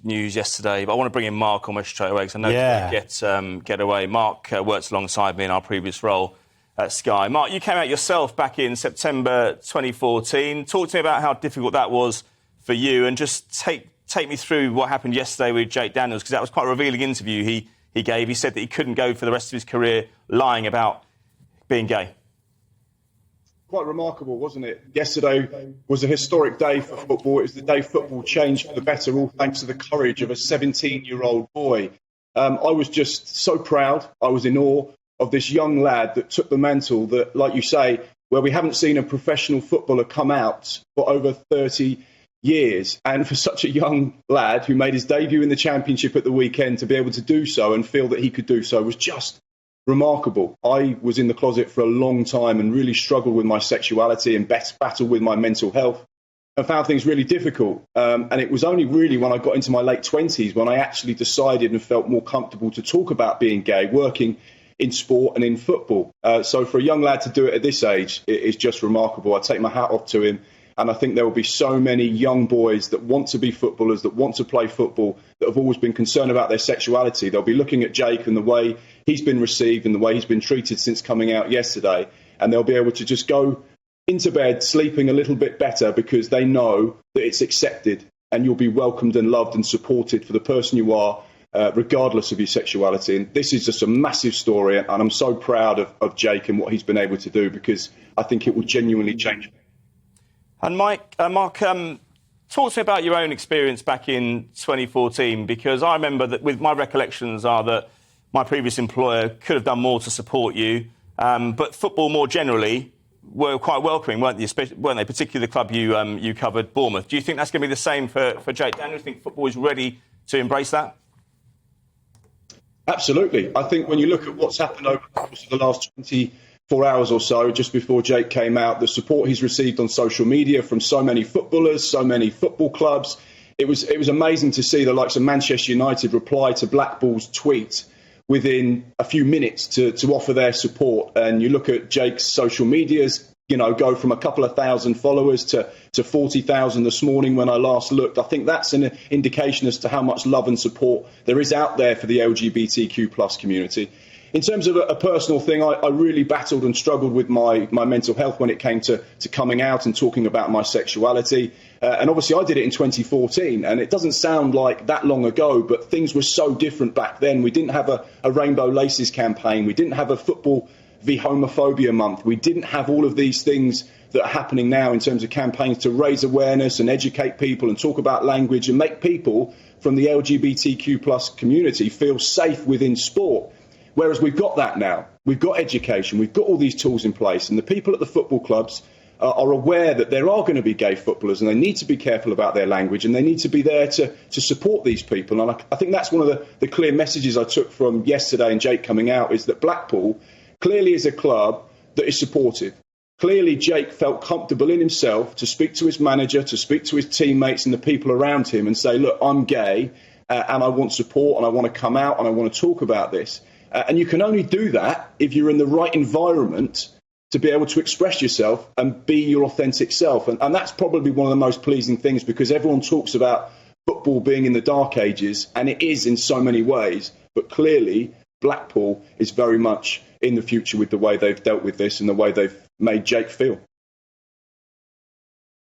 news yesterday, but I want to bring in Mark almost straight away because I know you get away. Mark worked alongside me in our previous role at Sky. Mark, you came out yourself back in September 2014. Talk to me about how difficult that was for you, and just take me through what happened yesterday with Jake Daniels, because that was quite a revealing interview he gave. He said that he couldn't go for the rest of his career lying about being gay. Quite remarkable, wasn't it? Yesterday was a historic day for football. It was the day football changed for the better, all thanks to the courage of a 17-year-old boy. I was just so proud. I was in awe of this young lad that took the mantle that, like you say, where we haven't seen a professional footballer come out for over 30 years. And for such a young lad who made his debut in the Championship at the weekend to be able to do so and feel that he could do so was just remarkable. I was in the closet for a long time and really struggled with my sexuality and battled with my mental health and found things really difficult. And it was only really when I got into my late 20s when I actually decided and felt more comfortable to talk about being gay, working in sport and in football. So for a young lad to do it at this age, it is just remarkable. I take my hat off to him. And I think there will be so many young boys that want to be footballers, that want to play football, that have always been concerned about their sexuality. They'll be looking at Jake and the way he's been received and the way he's been treated since coming out yesterday. And they'll be able to just go into bed sleeping a little bit better because they know that it's accepted and you'll be welcomed and loved and supported for the person you are, regardless of your sexuality. And this is just a massive story. And I'm so proud of Jake and what he's been able to do, because I think it will genuinely change. And Mark, talk to me about your own experience back in 2014, because I remember that with my recollections are that my previous employer could have done more to support you, but football more generally were quite welcoming, weren't they? Particularly the club you covered, Bournemouth. Do you think that's going to be the same for Jake Daniels? Do you think football is ready to embrace that? Absolutely. I think when you look at what's happened over the course of the last 24 hours or so, just before Jake came out, the support he's received on social media from so many footballers, so many football clubs. It was amazing to see the likes of Manchester United reply to Blackpool's tweet within a few minutes to offer their support. And you look at Jake's social medias, go from a couple of thousand followers to 40,000 this morning when I last looked. I think that's an indication as to how much love and support there is out there for the LGBTQ plus community. In terms of a personal thing, I really battled and struggled with my mental health when it came to coming out and talking about my sexuality. And obviously I did it in 2014, and it doesn't sound like that long ago, but things were so different back then. We didn't have a Rainbow Laces campaign. We didn't have a Football v Homophobia month. We didn't have all of these things that are happening now in terms of campaigns to raise awareness and educate people and talk about language and make people from the LGBTQ plus community feel safe within sport. Whereas we've got that now. We've got education. We've got all these tools in place. And the people at the football clubs are aware that there are going to be gay footballers, and they need to be careful about their language, and they need to be there to support these people. And I think that's one of the clear messages I took from yesterday and Jake coming out, is that Blackpool clearly is a club that is supportive. Clearly, Jake felt comfortable in himself to speak to his manager, to speak to his teammates and the people around him and say, look, I'm gay and I want support and I want to come out and I want to talk about this. And you can only do that if you're in the right environment to be able to express yourself and be your authentic self. And that's probably one of the most pleasing things, because everyone talks about football being in the dark ages, and it is in so many ways. But clearly, Blackpool is very much in the future with the way they've dealt with this and the way they've made Jake feel.